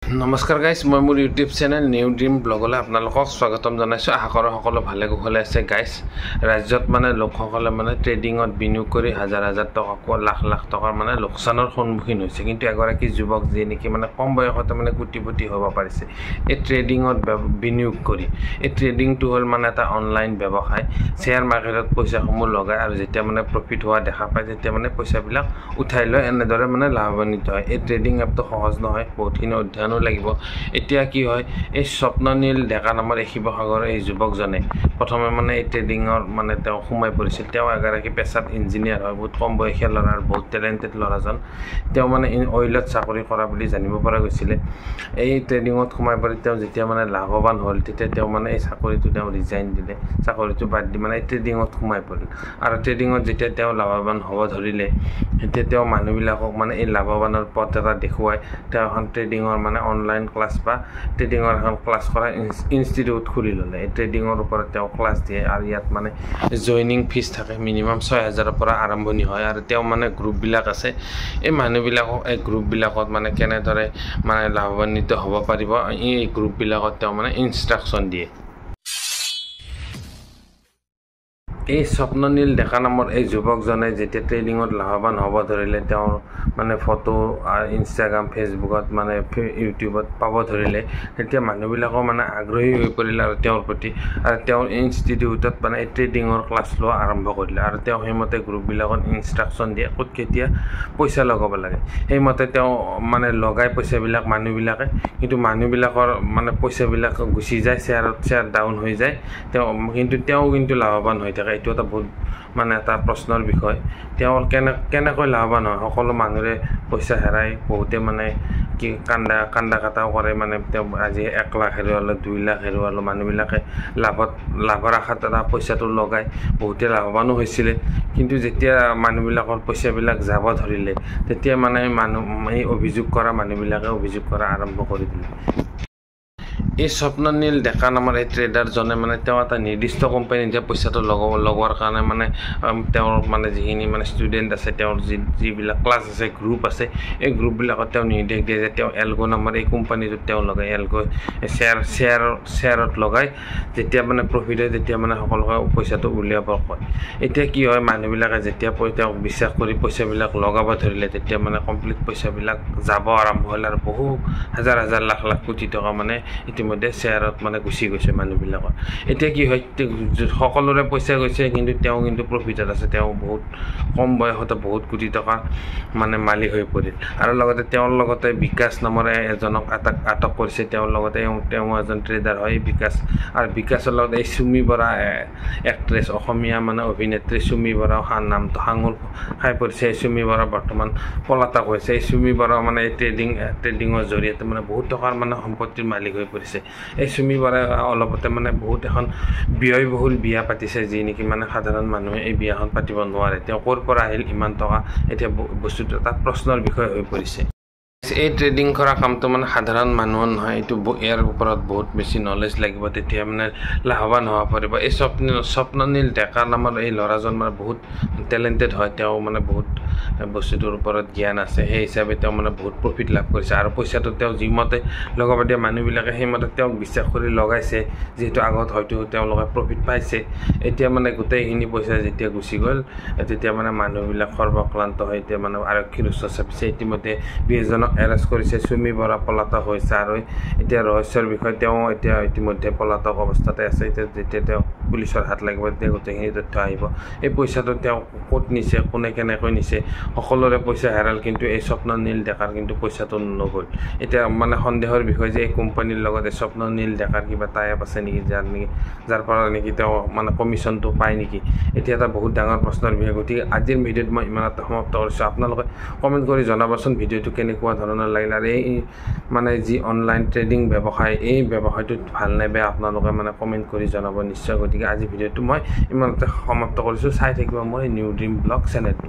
নমস্কাৰ গাইজ, মই মোৰ ইউটিউব চেনেল নিউ ড্ৰিম ব্লগলৈ আপোনালোকক স্বাগতম জনাইছোঁ। আশা কৰোঁ সকলো ভালে কুশলে আছে। গাইজ, ৰাজ্যত লোকসকলে ট্ৰেডিঙত বিনিয়োগ কৰি হাজাৰ হাজাৰ টকা লাখ লাখ টকাৰ লোকচানৰ সন্মুখীন হৈছে। কিন্তু এগৰাকী যুৱক যি নেকি কম বয়সতে কোটিপতি হ'ব পাৰিছে এই ট্ৰেডিঙত বিনিয়োগ কৰি। এই ট্ৰেডিংটো হ'ল এটা অনলাইন ব্যৱসায়। শ্বেয়াৰ মাৰ্কেটত পইচাসমূহ লগায় আৰু যেতিয়া প্ৰফিট হোৱা দেখা পায় তেতিয়া পইচাবিলাক উঠাই লয়। এনেদৰে লাভান্বিত হয়। এই ট্ৰেডিং এপটো সহজ নহয়, বহুতখিনি অধ্যয়নো লাগিব। এতিয়া কি হয়, এই স্বপ্ননীল ডেকা নামৰ এই শিৱসাগৰৰ এই যুৱকজনে প্ৰথমে এই ট্ৰেডিঙৰ তেওঁ সোমাই পৰিছিল। তেওঁ এগৰাকী পেছাত ইঞ্জিনিয়াৰ হয়, বহুত কম বয়সীয়া ল'ৰা আৰু বহুত টেলেণ্টেড ল'ৰাজন। তেওঁ অইলত চাকৰি কৰা বুলি জানিব পৰা গৈছিলে। এই ট্ৰেডিঙত সোমাই পৰি তেওঁ যেতিয়া লাভৱান হ'ল তেতিয়া তেওঁ এই চাকৰিটো তেওঁ ৰিজাইন দিলে। চাকৰিটো বাদ দি এই ট্ৰেডিঙত সোমাই পৰিল। আৰু ট্ৰেডিঙত যেতিয়া তেওঁ লাভৱান হ'ব ধৰিলে তেতিয়া তেওঁ মানুহবিলাকক এই লাভৱানৰ পথ এটা দেখুৱাই তেওঁ এখন ট্ৰেডিঙৰ অনলাইন ক্লাছ বা ট্ৰেডিঙৰ এখন ক্লাছ কৰা ইনষ্টিটিউট খুলি ল'লে। এই ট্ৰেডিঙৰ ওপৰত তেওঁ ক্লাছ দিয়ে আৰু ইয়াত জইনিং ফিজ থাকে। মিনিমাম 6,000ৰ পৰা আৰম্ভণি হয়। আৰু তেওঁ গ্ৰুপবিলাক আছে। এই মানুহবিলাকক এই গ্ৰুপবিলাকত কেনেদৰে লাভান্বিত হ'ব পাৰিব, এই গ্ৰুপবিলাকত তেওঁ ইনষ্ট্ৰাকশ্যন দিয়ে। এই স্বপ্ননীল ডেকা নামৰ এই যুৱকজনে যেতিয়া ট্ৰেডিঙত লাভৱান হ'ব ধৰিলে, তেওঁৰ ফটো ইনষ্টাগ্ৰাম, ফেচবুকত ইউটিউবত পাব ধৰিলে, তেতিয়া মানুহবিলাকো আগ্ৰহী হৈ পৰিল আৰু তেওঁৰ প্ৰতি। আৰু তেওঁৰ ইনষ্টিটিউটত এই ট্ৰেডিঙৰ ক্লাছ লোৱা আৰম্ভ কৰিলে। আৰু তেওঁ সেইমতে গ্ৰুপবিলাকত ইনষ্ট্ৰাকশ্যন দিয়ে ক'ত কেতিয়া পইচা লগাব লাগে। সেইমতে তেওঁ লগাই পইচাবিলাক মানুহবিলাকে, কিন্তু মানুহবিলাকৰ পইচাবিলাক গুচি যায়, শ্বেয়াৰ ডাউন হৈ যায়। তেওঁ কিন্তু লাভৱান হৈ থাকে। এইটো এটা বহুত এটা প্ৰশ্নৰ বিষয়। তেওঁ কেনেকৈ লাভৱান হয়? সকলো মানুহৰে পইচা হেৰাই, বহুতে কি কান্দা কাটাও কৰে। তেওঁ আজি 1 লাখ হেৰুৱালোঁ, 2 লাখ হেৰুৱালোঁ। মানুহবিলাকে লাভৰ আশাত এটা পইচাটো লগাই বহুতে লাভৱানো হৈছিলে। কিন্তু যেতিয়া মানুহবিলাকৰ পইচাবিলাক যাব ধৰিলে তেতিয়া এই অভিযোগ কৰা মানুহবিলাকে অভিযোগ কৰা আৰম্ভ কৰি দিলে। এই স্বপ্ননীল ডেকা নামৰ এই ট্ৰেডাৰজনে তেওঁ এটা নিৰ্দিষ্ট কোম্পানীতে পইচাটো লগোৱাৰ কাৰণে তেওঁৰ যিখিনি ষ্টুডেণ্ট আছে, তেওঁৰ যিবিলাক ক্লাছ আছে, গ্ৰুপ আছে, এই গ্ৰুপবিলাকত তেওঁ নিৰ্দেশ দিয়ে যে তেওঁ এলগো নামৰ এই কোম্পানীটোত তেওঁ লগাই। এলগো শ্বেয়াৰত লগাই যেতিয়া প্ৰফিট হয় তেতিয়া সকলোকে পইচাটো উলিয়াব কয়। এতিয়া কি হয়, মানুহবিলাকে যেতিয়া তেওঁক বিশ্বাস কৰি পইচাবিলাক লগাব ধৰিলে তেতিয়া কমপ্লিট পইচাবিলাক যাব আৰম্ভ হ'ল। আৰু বহু হাজাৰ হাজাৰ লাখ লাখ কোটি টকা ইতিমধ্যে শ্বেয়াৰত গুচি গৈছে মানুহবিলাকৰ। এতিয়া কি হয়, সকলোৰে পইচা গৈছে কিন্তু তেওঁ প্ৰফিটত আছে। তেওঁ বহুত কম বয়সতে বহুত কোটি টকা মালিক হৈ পৰিল। আৰু লগতে তেওঁৰ লগতে বিকাশ নামৰে এজনক আটক কৰিছে। তেওঁৰ লগতে তেওঁ এজন ট্ৰেডাৰ হয়, বিকাশ। আৰু বিকাশৰ লগত এই চুমি বৰা এক্ট্ৰেছ, অসমীয়া অভিনেত্ৰী চুমি বৰাও নামটো সাঙুৰ খাই পৰিছে। এই চুমি বৰা বৰ্তমান পলাতক হৈছে। এই চুমি বৰা এই ট্ৰেডিঙৰ জৰিয়তে বহুত টকাৰ সম্পত্তিৰ মালিক হৈ পৰিছে। এই চুমি বৰাই অলপতে বহুত এখন ব্যয়বহুল বিয়া পাতিছে, যি নেকি সাধাৰণ মানুহে এই বিয়াখন পাতিব নোৱাৰে। তেওঁ ক'ৰ পৰা আহিল ইমান টকা? এতিয়া বস্তুটো এটা প্ৰশ্নৰ বিষয় হৈ পৰিছে। এই ট্ৰেডিং কৰা কামটো সাধাৰণ মানুহৰ নহয়। এইটো ইয়াৰ ওপৰত বহুত বেছি নলেজ লাগিব, তেতিয়া লাভৱান হ'ব পাৰিব। এই স্বপ্ননীল ডেকা নামৰ এই ল'ৰাজন বহুত টেলেণ্টেড হয়। তেওঁ বহুত বস্তুটোৰ ওপৰত জ্ঞান আছে। সেই হিচাপে তেওঁ বহুত প্ৰফিট লাভ কৰিছে। আৰু পইচাটো তেওঁ যিমতে লগাব দিয়ে মানুহবিলাকে সেইমতে তেওঁক বিশ্বাস কৰি লগাইছে। যিহেতু আগত হয়তো তেওঁলোকে প্ৰফিট পাইছে। এতিয়া গোটেইখিনি পইচা যেতিয়া গুচি গ'ল তেতিয়া মানুহবিলাক সৰ্বক্লান্ত হৈ এতিয়া আৰক্ষীৰ ওচৰ চাপিছে। ইতিমধ্যে 20 জনক এৰেষ্ট কৰিছে। চুমি বৰা পলাতক হৈছে। আৰু এতিয়া ৰহস্যৰ বিষয়, তেওঁ এতিয়া ইতিমধ্যে পলাতক অৱস্থাতে আছে। এতিয়া যেতিয়া তেওঁ পুলিচৰ হাত লাগিব তেতিয়া গোটেইখিনি তথ্য আহিব। এই পইচাটো তেওঁ ক'ত নিছে, কোনে কেনেকৈ নিছে, সকলোৰে পইচা হেৰাল, কিন্তু এই স্বপ্ননীল ডেকাৰ কিন্তু পইচাটো নগ'ল। এতিয়া সন্দেহৰ বিষয় যে এই কোম্পানীৰ লগত এই স্বপ্ননীল ডেকাৰ কিবা টাই আপ আছে নেকি, যাৰ পৰা নেকি তেওঁ কমিশ্যনটো পায় নেকি? এতিয়া এটা বহুত ডাঙৰ প্ৰশ্নৰ বিষয়। গতিকে আজিৰ ভিডিঅ'ত মই ইমানতে সমাপ্ত কৰিছোঁ। আপোনালোকে কমেণ্ট কৰি জনাবচোন ভিডিঅ'টো কেনেকুৱা ধৰণৰ লাগিল। আৰু এই যি অনলাইন ট্ৰেডিং ব্যৱসায়, এই ব্যৱসায়টোত ভাল নে বেয়া আপোনালোকে কমেণ্ট কৰি জনাব নিশ্চয়। গতিকে আজি ভিডিঅ'টো মই ইমানতে সমাপ্ত কৰিছোঁ। চাই থাকিব মই নিউ ড্ৰিম ব্লগ চেনেলটো।